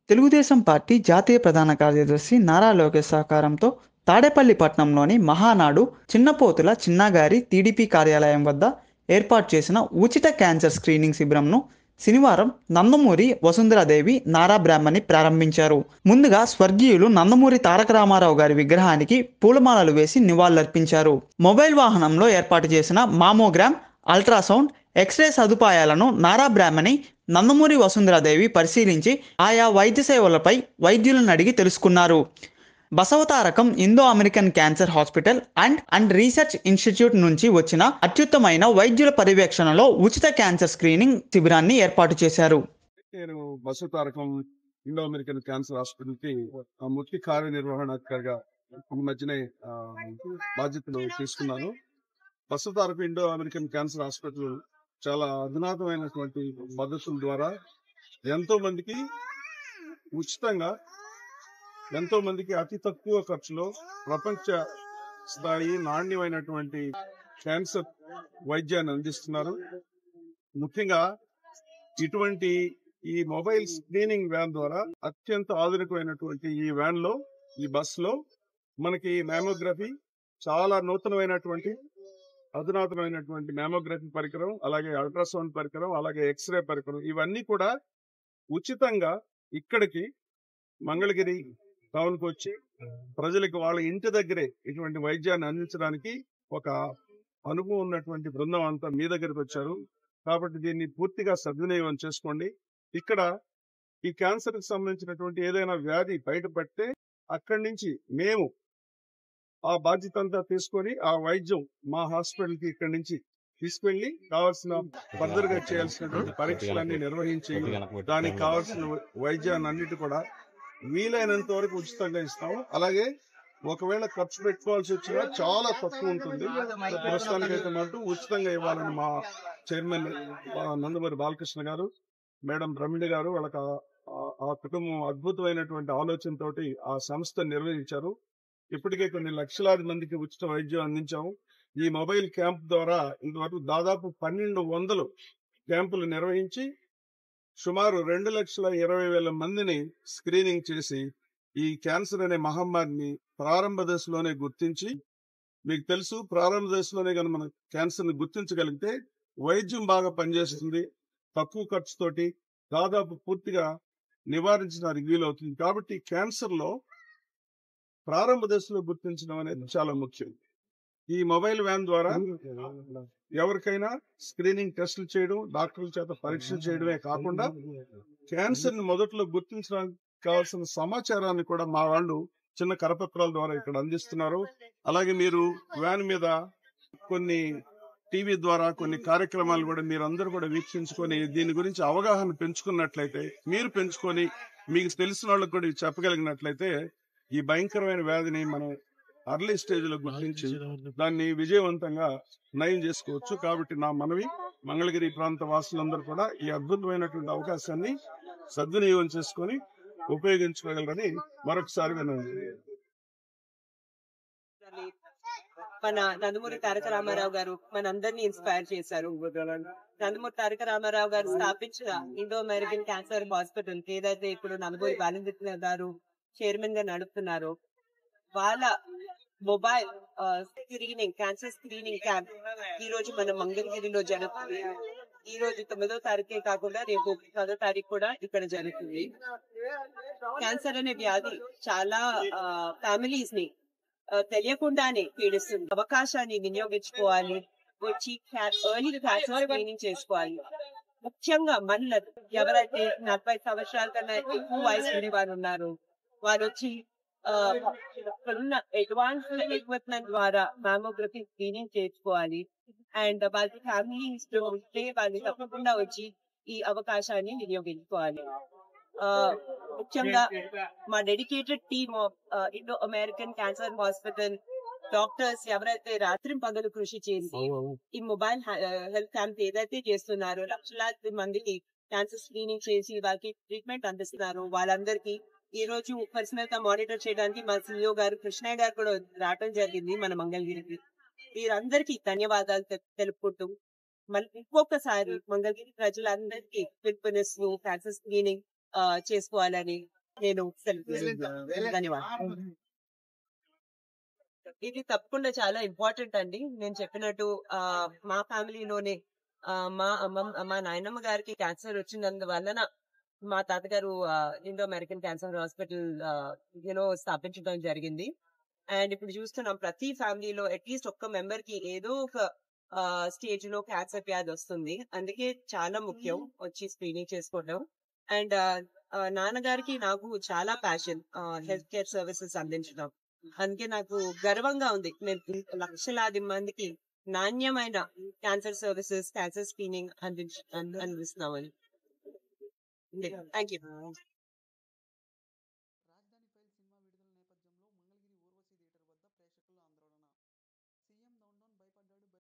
Telugu Desam party జాతీయ ప్రధాన కార్యదర్శి నారా లోకేష్ సహకారంతో తాడేపల్లి పట్టణంలోని మహానాడు చిన్నపోతుల చిన్నగారి టీడీపీ కార్యాలయం వద్ద ఏర్పాటు చేసిన ఉచిత క్యాన్సర్ స్క్రీనింగ్ శిబిరంను శనివారం నందమూరి వసుంధరాదేవి నారా బ్రాహ్మణి ప్రారంభించారు. ముందుగా స్వర్గీయులు నందమూరి తారక రామారావు గారి విగ్రహానికి పూలమాలలు వేసి నివాళులర్పించారు. మొబైల్ వాహనంలో ఏర్పాటు చేసిన మామోగ్రామ్, అల్ట్రాసౌండ్, ఎక్స్రే సదుపాయాలను నారా బ్రాహ్మణి నందమూరి వసుంధరాదేవి పరిశీలించి ఆయా వైద్య సేవలపై వైద్యులను అడిగి తెలుసుకున్నారు. Basavatarakam Indo American cancer hospital and research institute నుంచి వచ్చిన అత్యుత్తమైన వైద్యుల పర్యవేక్షణలో ఉచిత క్యాన్సర్ స్క్రీనింగ్ శిబిరాన్ని ఏర్పాటు చేశారు. నేను Basavatarakam Indo American cancer hospital కి ముఖ్య కార్యనిర్వహణాధికారిగా ఈ మధ్యనే బాధ్యతలు తీసుకున్నాను. Basavatarakam Indo American cancer hospital చాలా అధునాతమైనటువంటి పద్ధతుల ద్వారా ఎంతో మందికి ఉచితంగా, ఎంతో మందికి అతి తక్కువ ఖర్చులో ప్రపంచ స్థాయి నాణ్యమైనటువంటి క్యాన్సర్ వైద్యాన్ని అందిస్తున్నారు. ముఖ్యంగా ఇటువంటి ఈ మొబైల్ స్క్రీనింగ్ వ్యాన్ ద్వారా అత్యంత ఆధునికమైనటువంటి ఈ వ్యాన్ లో, ఈ బస్ లో మనకి మ్యామోగ్రఫీ, చాలా నూతనమైనటువంటి అధునాతనమైనటువంటి మ్యామోగ్రఫీ పరికరం, అలాగే అల్ట్రాసౌండ్ పరికరం, అలాగే ఎక్స్రే పరికరం, ఇవన్నీ కూడా ఉచితంగా ఇక్కడికి మంగళగిరి టౌన్ కు వచ్చి ప్రజలకు వాళ్ళ ఇంటి దగ్గరే ఇటువంటి వైద్యాన్ని అందించడానికి ఒక అనుభవం ఉన్నటువంటి బృందం అంతా మీ దగ్గరికి వచ్చారు. కాబట్టి దీన్ని పూర్తిగా సద్వినియోగం చేసుకోండి. ఇక్కడ ఈ క్యాన్సర్ కి సంబంధించినటువంటి ఏదైనా వ్యాధి బయటపడితే అక్కడి నుంచి మేము ఆ బాధ్యత అంతా తీసుకొని ఆ వైద్యం మా హాస్పిటల్ కి ఇక్కడి నుంచి తీసుకెళ్లి కావాల్సిన ఫర్దర్ గా చేయాల్సినటువంటి పరీక్షలన్నీ నిర్వహించి దానికి కావాల్సిన వైద్యాన్ని అన్నిటి కూడా వీలైనంత వరకు ఉచితంగా ఇస్తాము. అలాగే ఒకవేళ ఖర్చు పెట్టుకోవాల్సి వచ్చినా చాలా తక్కువ ఉంటుంది. ప్రస్తుతానికైతే మాత్రం ఉచితంగా ఇవ్వాలని మా చైర్మన్ నందమూరి బాలకృష్ణ గారు, మేడం బ్రహ్మిణి గారు, వాళ్ళకి ఆ కుటుంబం అద్భుతమైనటువంటి ఆలోచనతోటి ఆ సంస్థ నిర్వహించారు. ఇప్పటికే కొన్ని లక్షలాది మందికి ఉచిత వైద్యం అందించాము. ఈ మొబైల్ క్యాంప్ ద్వారా ఇంతవరకు దాదాపు 1200 క్యాంపులు నిర్వహించి సుమారు 2,20,000 మందిని స్క్రీనింగ్ చేసి ఈ క్యాన్సర్ అనే మహమ్మారిని ప్రారంభ దశలోనే గుర్తించి, మీకు తెలుసు ప్రారంభ దశలోనే కనుక మనం క్యాన్సర్ ని గుర్తించగలిగితే వైద్యం బాగా పనిచేస్తుంది, తక్కువ ఖర్చుతోటి దాదాపు పూర్తిగా నివారించడానికి వీలవుతుంది. కాబట్టి క్యాన్సర్ లో ప్రారంభ దశలో గుర్తించడం అనేది చాలా ముఖ్యం. ఈ మొబైల్ వ్యాన్ ద్వారా ఎవరికైనా స్క్రీనింగ్ టెస్టులు చేయడం, డాక్టర్ల చేత పరీక్షలు చేయడమే కాకుండా క్యాన్సర్ ని మొదట్లో గుర్తించడానికి కావాల్సిన సమాచారాన్ని కూడా మా వాళ్ళు చిన్న కరపత్రాల ద్వారా ఇక్కడ అందిస్తున్నారు. అలాగే మీరు వ్యాన్ మీద కొన్ని టీవీ ద్వారా కొన్ని కార్యక్రమాలు కూడా మీరందరూ కూడా వీక్షించుకొని దీని గురించి అవగాహన పెంచుకున్నట్లయితే, మీరు పెంచుకొని మీకు తెలిసిన వాళ్ళకి కూడా చెప్పగలిగినట్లయితే ఈ భయంకరమైన వ్యాధిని మనం అర్లీ స్టేజ్ లో గుర్తించి దాన్ని విజయవంతంగా నయం చేసుకోవచ్చు. కాబట్టి నా మనవి, మంగళగిరి ప్రాంత వాసులందరూ కూడా ఈ అద్భుతమైనటువంటి అవకాశాన్ని సద్వినియోగం చేసుకొని ఉపయోగించుకోగలరని మరొకసారి వినండి. మన నందమూరి తారక రామారావు గారు మనందరినీ ఇన్స్పైర్ చేశారు. నందమూరి తారక రామారావు గారు స్థాపించిన ఇండో అమెరికన్ క్యాన్సర్ హాస్పిటల్ ఏదైతే ఇప్పుడు నందమూరి బాలకృష్ణ గారు చైర్మన్ గా నడుపుతున్నారు, వాళ్ళ mobile screening, cancer screening camp ఈ రోజు మన మంగళగిరిలో జరుగుతుంది. ఈ రోజు 9వ తారీఖే కాకుండా రేపు 10వ తారీఖు కూడా ఇక్కడ జరుగుతుంది. క్యాన్సర్ అనే వ్యాధి చాలా ఫ్యామిలీస్ ని తెలియకుండానే పీడిస్తుంది. అవకాశాన్ని వినియోగించుకోవాలి, వచ్చి ఎర్లీ క్యాన్సర్ స్క్రీనింగ్ చేసుకోవాలి. ముఖ్యంగా మహిళలు ఎవరైతే 40 సంవత్సరాల కన్నా ఎక్కువ వయసు ఉండే వారు ఉన్నారు, వారు వచ్చి ఉన్న అడ్వాన్స్ ఎక్విప్మెంట్ ద్వారా మామోగ్రఫీ స్క్రీనింగ్ చేసుకోవాలి. అండ్ వాళ్ళ ఫ్యామిలీస్ ఉంటే వాళ్ళు తప్పకుండా వచ్చి ఈ అవకాశాన్ని వినియోగించుకోవాలి. ముఖ్యంగా మా dedicated team of Indo American cancer hospital doctors ఎవరైతే రాత్రి పగలు కృషి చేసి ఈ మొబైల్ హెల్త్ క్యాంప్ ఏదైతే చేస్తున్నారో, లక్షలాది మందికి క్యాన్సర్ స్క్రీనింగ్ చేసి వాళ్ళకి ట్రీట్మెంట్ అందిస్తున్నారు, వాళ్ళందరికీ ఈ రోజు పర్సనల్ గా మానిటర్ చేయడానికి మా సిఇఓ గారు కృష్ణయ్య గారు కూడా రావడం జరిగింది మన మంగళగిరికి. వీరందరికీ ధన్యవాదాలు తెలుపుకుంటూ మళ్ళీ ఇంకొకసారి మంగళగిరి ప్రజలందరికీ పిలుపునిస్తూ క్యాన్సర్ స్క్రీనింగ్ చేసుకోవాలని నేను ధన్యవాదాలు. ఇది తప్పకుండా చాలా ఇంపార్టెంట్ అండి. నేను చెప్పినట్టు మా ఫ్యామిలీలోనే మా నాయనమ్మ గారికి క్యాన్సర్ వచ్చినందువలన మా తాతగారు ఇండో అమెరికన్ క్యాన్సర్ హాస్పిటల్ స్థాపించడం జరిగింది. అండ్ ఇప్పుడు చూస్తున్నాం ప్రతి ఫ్యామిలీలో అట్లీస్ట్ ఒక్క మెంబర్ కి ఏదో ఒక స్టేజ్ లో క్యాన్సర్ వ్యాధి వస్తుంది. అందుకే చాలా ముఖ్యం వచ్చి స్క్రీనింగ్ చేసుకోవడం. అండ్ నాన్నగారికి నాకు చాలా ప్యాషన్ హెల్త్ కేర్ సర్వీసెస్ అందించడం. అందుకే నాకు గర్వంగా ఉంది. మేము లక్షలాది మందికి నాణ్యమైన క్యాన్సర్ సర్వీసెస్, క్యాన్సర్ స్క్రీనింగ్ అందిస్తున్నామని. Thank you.